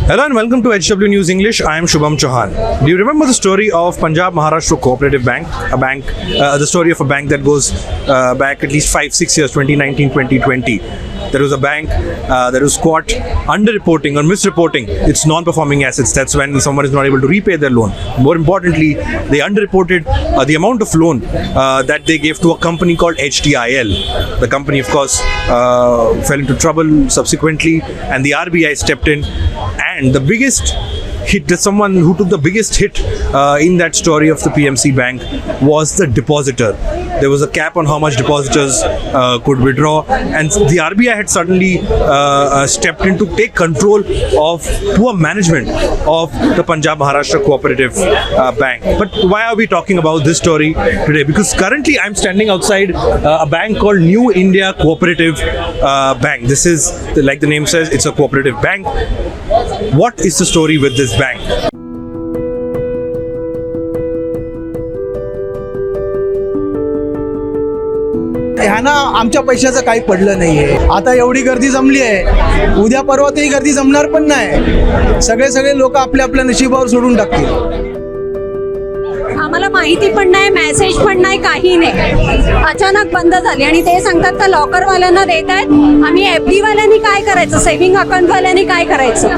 Hello and welcome to HW News English. I am Shubham Chohan. Do you remember the story of Punjab Maharashtra Cooperative Bank? The story of a bank that goes back at least 5-6 years, 2019, 2020. There was a bank that was caught underreporting or misreporting its non-performing assets. That's when someone is not able to repay their loan. More importantly, they underreported the amount of loan that they gave to a company called HTIL. The company, of course, fell into trouble subsequently, and the RBI stepped in. And the biggest hit, someone who took the biggest hit in that story of the PMC bank was the depositor. There was a cap on how much depositors could withdraw, and the RBI had suddenly stepped in to take control of poor management of the Punjab Maharashtra Cooperative Bank. But why are we talking about this story today? Because currently I'm standing outside a bank called New India Cooperative Bank. This is, like the name says, it's a cooperative bank. What is the story with this bank? ह्यांना आमच्या पैशाचं काही पडलं नाहीये. आता एवढी गर्दी जमली आहे, उद्या परवा ती गर्दी जमणार पण नाही. सगळे लोक आपल्या नशिबावर सोडून टाकतील. आम्हाला माहिती पण नाही, मेसेज पण नाही, काही नाही. अचानक बंद झाली आणि ते सांगतात का लॉकरवाल्यांना देत आहेत. आम्ही FD वाल्यांनी काय करायचं, सेव्हिंग अकाउंट वाल्यांनी काय करायचं.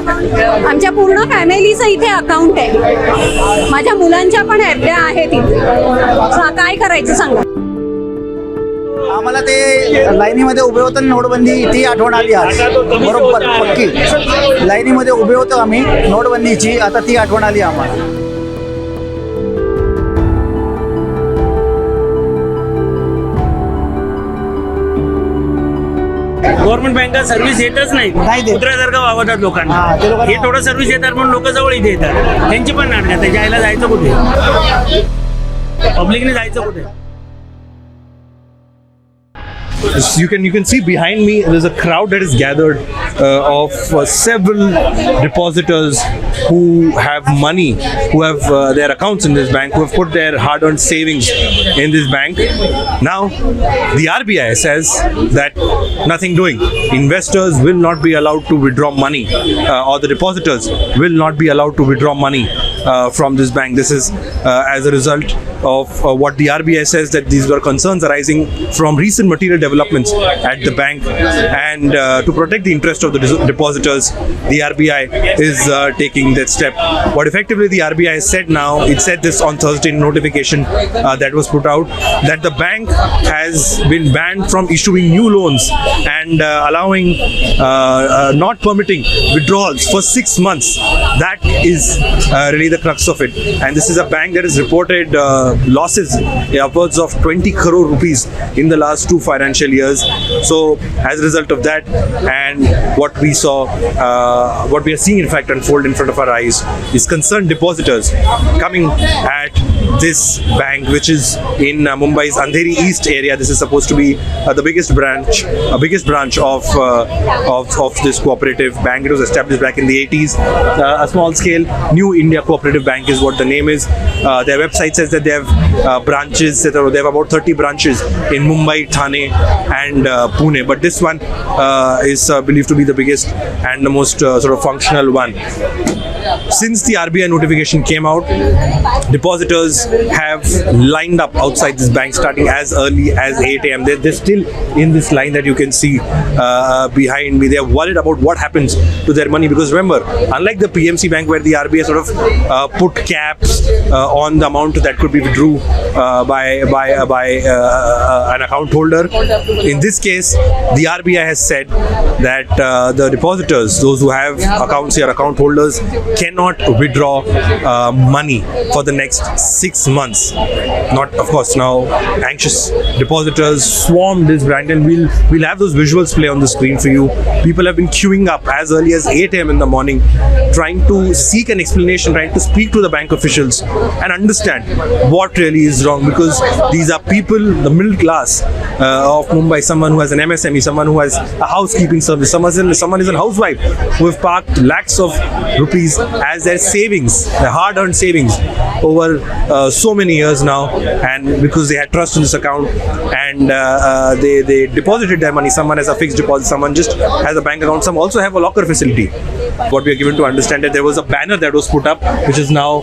आमच्या पूर्ण फॅमिलीचं इथे अकाउंट आहे, माझ्या मुलांच्या पण FD आहेत इथे. काय करायचं सांगा. आम्हाला ते लाईनीमध्ये उभे होतो, नोटबंदी ती आठवण आली आज. बरोबर पक्की लाईनीमध्ये उभे होतो आम्ही नोटबंदीची, आता ती आठवण आली आम्हाला. गव्हर्नमेंट बँका सर्व्हिस येतच नाही, कुत्र्यासारखं वावरतात लोकांना. हे थोडं सर्व्हिस येतात म्हणून लोक जवळ इथे येतात. त्यांची पण नाटक त्याच्या आईला जायचं कुठे, पब्लिकने जायचं कुठे. You can see behind me there's a crowd that is gathered of several depositors who have money, who have their accounts in this bank, who have put their hard-earned savings in this bank. Now the RBI says that nothing doing. Investors will not be allowed to withdraw money, or the depositors will not be allowed to withdraw money from this bank. This is as a result of what the RBI says, that these were concerns arising from recent material developments at the bank, and to protect the interest of the depositors, the RBI is taking that step. What effectively the RBI has said now, it said this on Thursday in notification that was put out, that the bank has been banned from issuing new loans and allowing, not permitting withdrawals for 6 months. That is really the crux of it. And this is a bank that has reported losses upwards of 20 crore rupees in the last 2 financial years. So as a result of that, and what we saw, what we are seeing in fact unfold in front of our eyes, is concerned depositors coming at this bank, which is in Mumbai's Andheri East area. This is supposed to be the biggest branch of this cooperative bank. It was established back in the 80s. A small scale New India Cooperative Bank is what the name is. Their website says that they have branches. They have about 30 branches in Mumbai, Thane, and Pune. But this one is believed to be the biggest and the most sort of functional one. Since the RBI notification came out, depositors have lined up outside this bank starting as early as 8 a.m. They're still in this line that you can see behind me. They're worried about what happens to their money, because remember, unlike the PMC bank where the RBI sort of put caps on the amount that could be withdrawn by an account holder, in this case, the RBI has said that the depositors, those who have accounts here, account holders, cannot withdraw money for the next 6 months. Not, of course, now anxious depositors swarm this bank, and we'll have those visuals play on the screen for you. People have been queuing up as early as 8 a.m. in the morning, trying to seek an explanation, trying to speak to the bank officials and understand what really is wrong, because these are people, the middle class of Mumbai, someone who has an MSME, someone who has a housekeeping service, someone is a housewife who have parked lakhs of rupees as their savings, their hard-earned savings over so many years now, and because they had trust in this account, and they deposited their money. Someone has a fixed deposit, someone just has a bank account, some also have a locker facility. What we are given to understand that there was a banner that was put up, which is now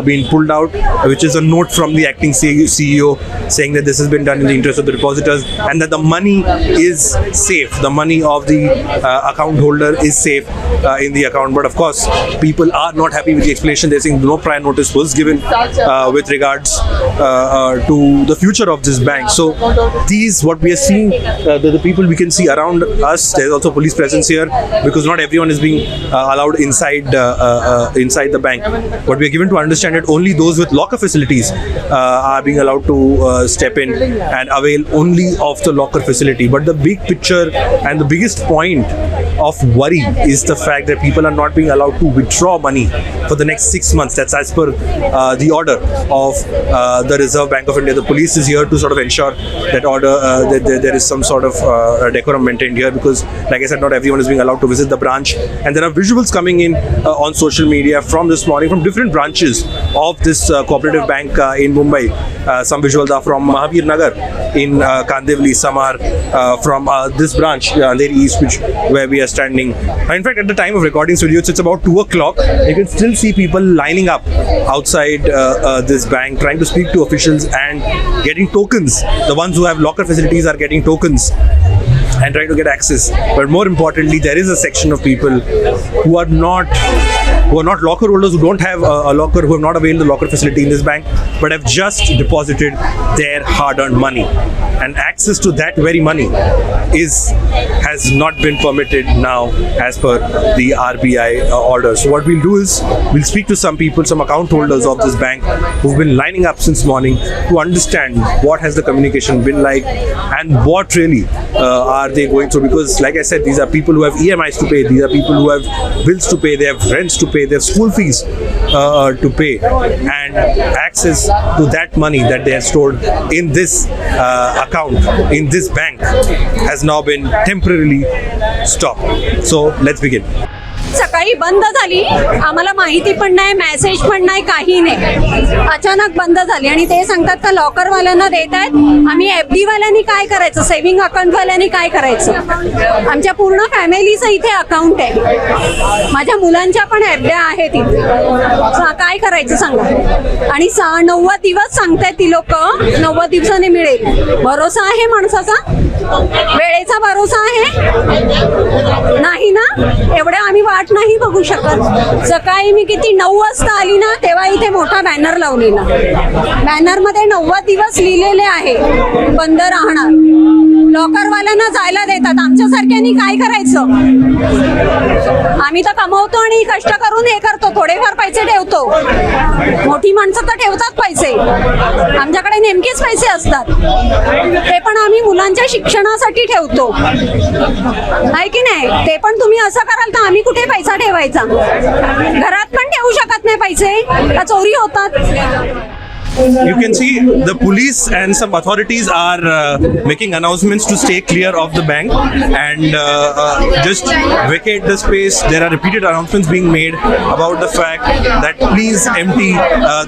being pulled out, which is a note from the acting CEO saying that this has been done in the interest of the depositors and that the money is safe. The money of the account holder is safe in the account. But of course, people are not happy with the explanation. They're saying no prior notice was given with regards to the future of this bank. So these, what we are seeing, the people we can see around us, there's also police presence here because not everyone is being allowed inside the bank. But we are given to understand that only those with locker facilities are being allowed to step in and avail only of the locker facility. But the big picture and the biggest point of worry is the fact that people are not being allowed to withdraw money for the next 6 months. That's as per the order of the Reserve Bank of India. The police is here to sort of ensure that order, that there is some sort of decorum maintained here, because like I said, not everyone is being allowed to visit the branch. And there are visuals coming in on social media from this morning from different branches of this cooperative bank in Mumbai. Some visuals are from Mahavir Nagar in Kandivali. Some are from this branch, Andheri East, where we are standing. In fact, at the time of recording studio, it's about 2 o'clock. You can still see people lining up outside this bank, trying to speak to officials and getting tokens. The ones who have locker facilities are getting tokens and trying to get access. But more importantly, there is a section of people who are not locker holders, who don't have a locker, who have not availed the locker facility in this bank, but have just deposited their hard-earned money. And access to that very money has not been permitted now as per the RBI order. So what we'll do is we'll speak to some people, some account holders of this bank who've been lining up since morning to understand what has the communication been like and what really are they going through. Because like I said, these are people who have EMIs to pay, these are people who have bills to pay, they have rents to pay, they have school fees to pay, and access to that money that they have stored in this account, in this bank, has now been temporarily stopped. So let's begin. सकाळी बंद झाली, आम्हाला माहिती पण नाही, message पण नाही, काही नाही. अचानक बंद झाली आणि ते सांगतात का लॉकरवाल्यांना देत आहेत. आम्ही FD वाल्यांनी काय करायचं, सेव्हिंग अकाउंट वाल्यांनी काय करायचं. आमच्या पूर्ण फॅमिलीचं इथे अकाउंट आहे, माझ्या मुलांच्या पण FD आहेत इथे. काय करायचं सांगा. आणि 90 दिवस सांगतायत ती लोक, 90 दिवसांनी मिळेल. भरोसा आहे माणसाचा, वेळेचा भरोसा आहे नाही ना. एवढ्या आम्ही वाट नाही बघू शकत. सकाळी मी किती 9 वाजता आली ना, तेव्हा इथे मोठा बॅनर लावलेला. बॅनर मध्ये 90 दिवस लिहिलेले आहे बंद राहणार. लॉकरवाल्यांना जायला देतात, आमच्यासारख्यांनी काय करायचं. आम्ही तर कमवतो आणि कष्ट करून हे करतो, थोडेफार पैसे ठेवतो. मोठी माणसं तर ठेवतात पैसे, आमच्याकडे नेमकेच पैसे असतात, ते पण आम्ही मुलांच्या शिक्षणासाठी ठेवतो, आहे की नाही. ते पण तुम्ही असं कराल तर आम्ही कुठे पैसा ठेवायचा. घरात पण ठेवू शकत नाही पैसे, का चोरी होतात. You can see the police and some authorities are making announcements to stay clear of the bank and just vacate the space. There are repeated announcements being made about the fact that please empty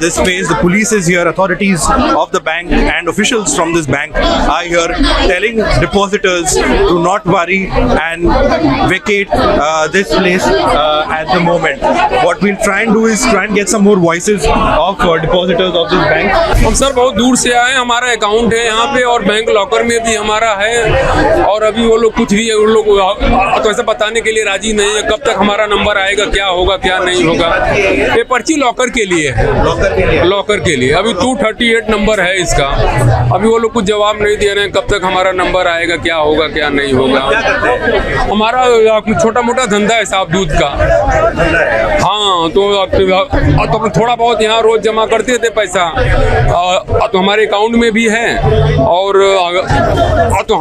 this space. The police is here, authorities of the bank and officials from this bank are here telling depositors to not worry and vacate this place at the moment. What we'll try and do is try and get some more voices of depositors of this bank. हम sir बहुत दूर से आए, हमारा account है यहाँ पे और बैंक लॉकर में भी हमारा है. और अभी वो लोग कुछ भी उन लोग तो ऐसा बताने के लिए राजी नहीं है कब तक हमारा नंबर आएगा, क्या होगा क्या नहीं होगा. ये पर्ची लॉकर के लिए है, लॉकर के लिए. अभी 238 नंबर है इसका. अभी वो लोग कुछ जवाब नहीं दे रहे हैं कब तक हमारा नंबर आएगा, क्या होगा क्या नहीं होगा. हमारा छोटा मोटा धंधा है साहब, दूध का. हाँ, तो थोड़ा बहुत यहाँ रोज जमा करते थे पैसा, तो हमारे अकाउंट में भी है और तो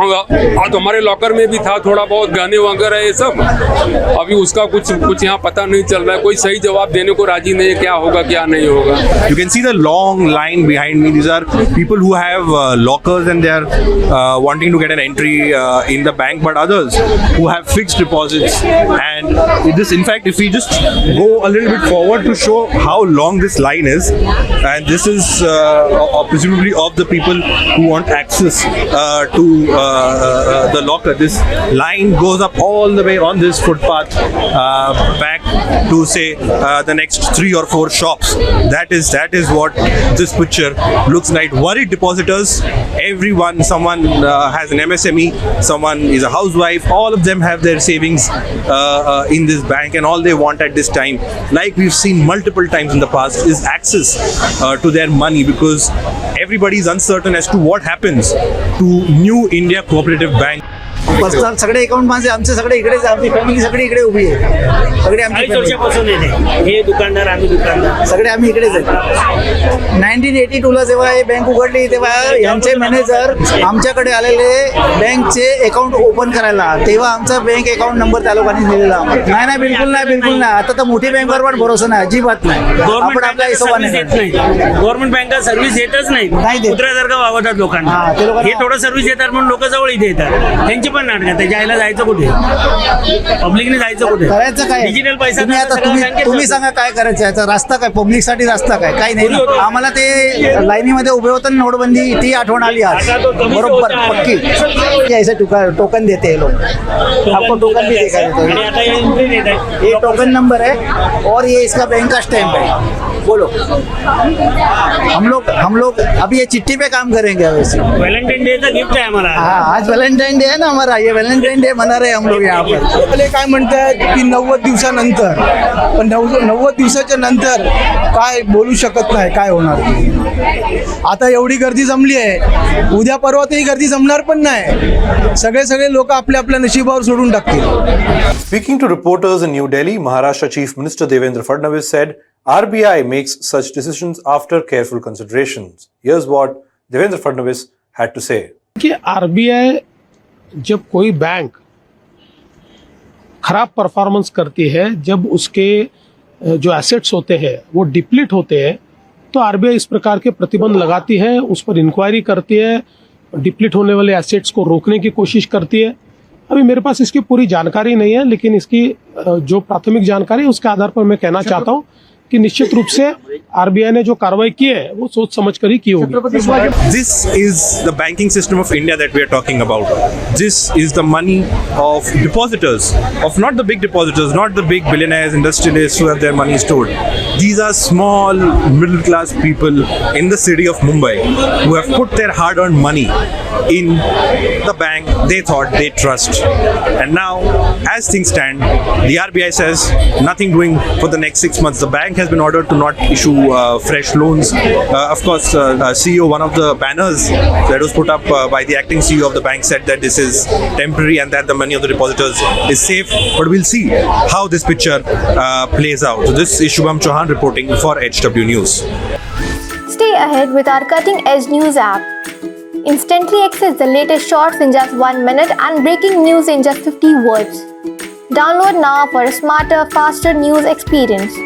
हमारे लॉकर में भी था थोड़ा बहुत, गहने वगैरह ये सब. अभी उसका कुछ यहाँ पता नहीं चल रहा है, कोई सही जवाब देने को राजी नहीं है, क्या होगा क्या नहीं होगा. You can see the long line behind me. These are people who have lockers and they are wanting to get an entry in the bank, but others who have fixed deposits. And this, in fact, if we just go a little bit forward to show how long this line is, and this is presumably of the people who want access to the locker. This line goes up all the way on this footpath back to say the next 3 or 4 shops. That is what this picture looks like. Worried depositors, everyone, someone has an MSME, someone is a housewife, all of them have their savings in this bank, and all they want at this time, like we've seen multiple times in the past, is access to their money, because everybody is uncertain as to what happens to New India Cooperative Bank. Personal सगळे account माझे आमचे सगळे इकडेच, आमची family सगळी इकडे उभी आहे, सगळे आमची 40 वर्षापासून येते हे दुकानदार, आम्ही दुकानदार सगळे आम्ही इकडेच आहे. 1982ला जेव्हा हे बँक उघडली तेव्हा यांचे मॅनेजर आमच्याकडे आलेले बँकचे अकाउंट ओपन करायला, तेव्हा आमचा बँक अकाउंट नंबर त्या लोकांनी दिलेला. नाही बिलकुल नाही. आता तर मोठी बँकवर पण भरोसा नाही, अजिबात नाही. आपण आपल्या हिशोबाने गव्हर्नमेंट बँका सर्व्हिस देतच नाही, कुत्र्यासारखं वावरतात लोकांना. हे थोडं सर्व्हिस देतात म्हणून लोक जवळ इथे येतात. त्यांची पण नाटक, त्याच्या आईला जायचं कुठे, पब्लिकने जायचं कुठे, करायचं काय? डिजिटल पैसा. तुम्ही सांगा काय करायचं, याचा रस्ता काय, पब्लिक साठी रस्ता काय? काही नाही. आम्हाला ते लाईनीमध्ये उभे होतं नोटबंदी, ती आठवण आली आज बरोबर पक्की. ऐसे टोकन देते हे लोग, आपको टोकन भी देखा देता है. ये टोकन नंबर है और ये इसका बैंक का स्टैम्प है. बोलो, हम लोग अभी ये चिट्ठी पे काम करेंगे. वैसे व्हॅलेंटाईन डे चा गिफ्ट आहे आम्हाला. हाँ, आज व्हॅलेंटाईन डे है ना हमारा, ये व्हॅलेंटाईन डे मना रहे हम लोग यहाँ पर. आपले काय म्हणतात की 90 दिवसानंतर, पण 90 दिवसाच्या नंतर काय बोलू शकत नाही काय होणार. आता एवढी गर्दी जमली आहे, उद्या परवा तरी गर्दी जमणार पण नाही. सगळे लोक आपल्या आपल्या नशिबावर सोडून टाकतील. Speaking to reporters in New Delhi, Maharashtra Chief Minister Devendra Fadnavis said RBI makes such decisions after careful considerations. Here's what Devendra Fadnavis had to say. कि RBI जब कोई बैंक खराब परफॉर्मेंस करती है, जब उसके जो एसेट्स होते हैं वो डिप्लीट होते हैं, तो RBI इस प्रकार के प्रतिबंध लगाती है, उस पर इंक्वायरी करती है, डिप्लीट होने वाले एसेट्स को रोकने की कोशिश करती है. अभी मेरे पास इसकी पूरी जानकारी नहीं है, लेकिन इसकी जो प्राथमिक जानकारी है उसके आधार पर मैं कहना चाहता हूँ कि निश्चित रूप से आरबीआई ने जो कार्रवाई की है वो सोच समझ कर ही की होगी. This is the banking system of India that we are talking about. This is the money of depositors, of not the big depositors, not the big billionaires, industrialists who have their money stored. These are small middle class people in the city of Mumbai who have put their hard-earned money in the bank they thought they trust. And now, as things stand, the RBI says nothing doing for the next 6 months. The bank has been ordered to not issue fresh loans. Of course, CEO, one of the banners that was put up by the acting CEO of the bank said that this is temporary and that the money of the depositors is safe. But we'll see how this picture plays out. So this is Shubham Chohan reporting for HW News. Stay ahead with our cutting edge news app. Instantly access the latest shorts in just 1 minute and breaking news in just 50 words. Download now for a smarter, faster news experience.